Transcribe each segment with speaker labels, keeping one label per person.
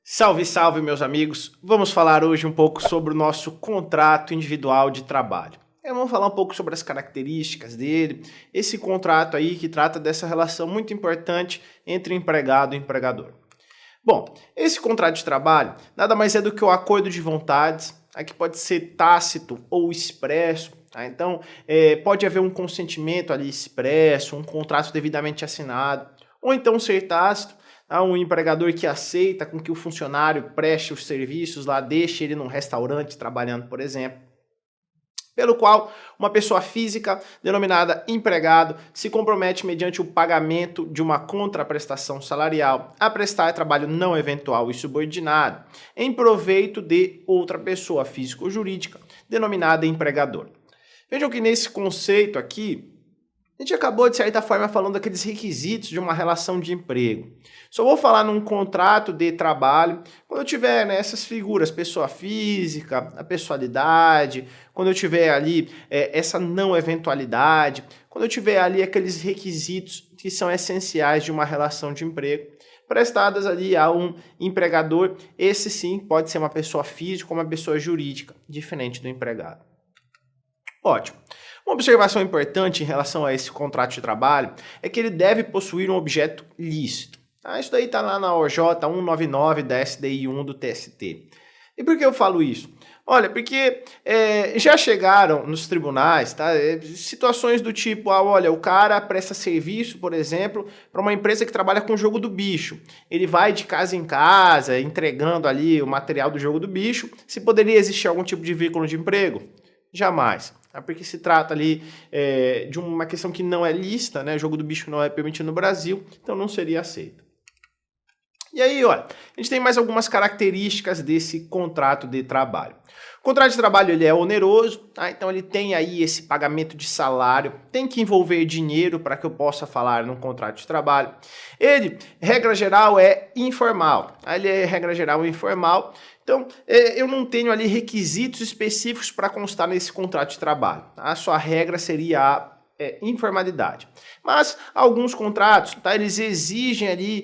Speaker 1: Salve, salve, meus amigos! Vamos falar hoje um pouco sobre o nosso contrato individual de trabalho. Vamos falar um pouco sobre as características dele, esse contrato aí que trata dessa relação muito importante entre empregado e empregador. Bom, esse contrato de trabalho nada mais é do que o acordo de vontades, que pode ser tácito ou expresso. Então, pode haver um consentimento ali expresso, um contrato devidamente assinado, ou então ser tácito. Um empregador que aceita com que o funcionário preste os serviços lá, deixe ele num restaurante trabalhando, por exemplo. Pelo qual uma pessoa física, denominada empregado, se compromete mediante o pagamento de uma contraprestação salarial a prestar trabalho não eventual e subordinado em proveito de outra pessoa física ou jurídica, denominada empregador. Vejam que nesse conceito aqui, a gente acabou, de certa forma, falando daqueles requisitos de uma relação de emprego. Só vou falar num contrato de trabalho quando eu tiver essas figuras, pessoa física, a pessoalidade, quando eu tiver ali essa não eventualidade, quando eu tiver ali aqueles requisitos que são essenciais de uma relação de emprego, prestadas ali a um empregador. Esse sim pode ser uma pessoa física ou uma pessoa jurídica, diferente do empregado. Ótimo. Uma observação importante em relação a esse contrato de trabalho é que ele deve possuir um objeto lícito. Isso daí está lá na OJ 199 da SDI 1 do TST. E por que eu falo isso? Olha, porque já chegaram nos tribunais situações do tipo, olha, o cara presta serviço, por exemplo, para uma empresa que trabalha com o jogo do bicho. Ele vai de casa em casa, entregando ali o material do jogo do bicho. Se poderia existir algum tipo de vínculo de emprego? Jamais. Porque se trata ali de uma questão que não é lícita, né? O jogo do bicho não é permitido no Brasil, então não seria aceito. E aí, olha, a gente tem mais algumas características desse contrato de trabalho. O contrato de trabalho ele é oneroso, então ele tem aí esse pagamento de salário, tem que envolver dinheiro para que eu possa falar num contrato de trabalho. Ele, regra geral, é informal. Ele é, regra geral, informal. Então, eu não tenho ali requisitos específicos para constar nesse contrato de trabalho. A sua regra seria a informalidade. Mas alguns contratos, eles exigem ali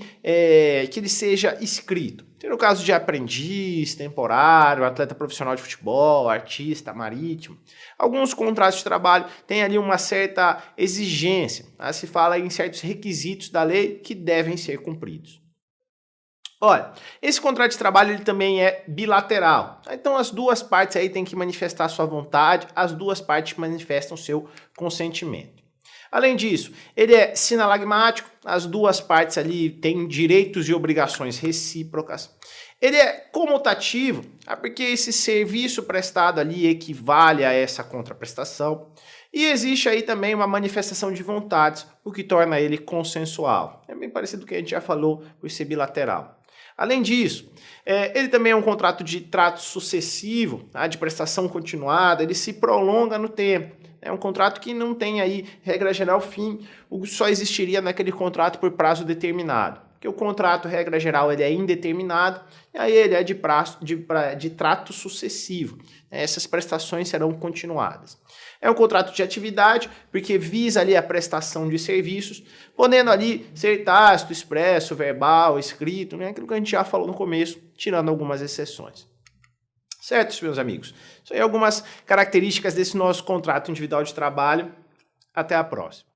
Speaker 1: que ele seja escrito. No caso de aprendiz, temporário, atleta profissional de futebol, artista, marítimo. Alguns contratos de trabalho têm ali uma certa exigência. Se fala em certos requisitos da lei que devem ser cumpridos. Olha, esse contrato de trabalho ele também é bilateral. Então as duas partes aí têm que manifestar sua vontade, as duas partes manifestam seu consentimento. Além disso, ele é sinalagmático, as duas partes ali têm direitos e obrigações recíprocas. Ele é comutativo, porque esse serviço prestado ali equivale a essa contraprestação. E existe aí também uma manifestação de vontades, o que torna ele consensual. É bem parecido com o que a gente já falou por ser bilateral. Além disso, ele também é um contrato de trato sucessivo, de prestação continuada, ele se prolonga no tempo. É um contrato que não tem aí, regra geral, fim, só existiria naquele contrato por prazo determinado. Porque o contrato, regra geral, ele é indeterminado, e aí ele é de trato sucessivo. Essas prestações serão continuadas. É um contrato de atividade, porque visa ali a prestação de serviços, podendo ali ser tácito, expresso, verbal, escrito, aquilo que a gente já falou no começo, tirando algumas exceções. Certo, meus amigos? Isso aí é algumas características desse nosso contrato individual de trabalho. Até a próxima.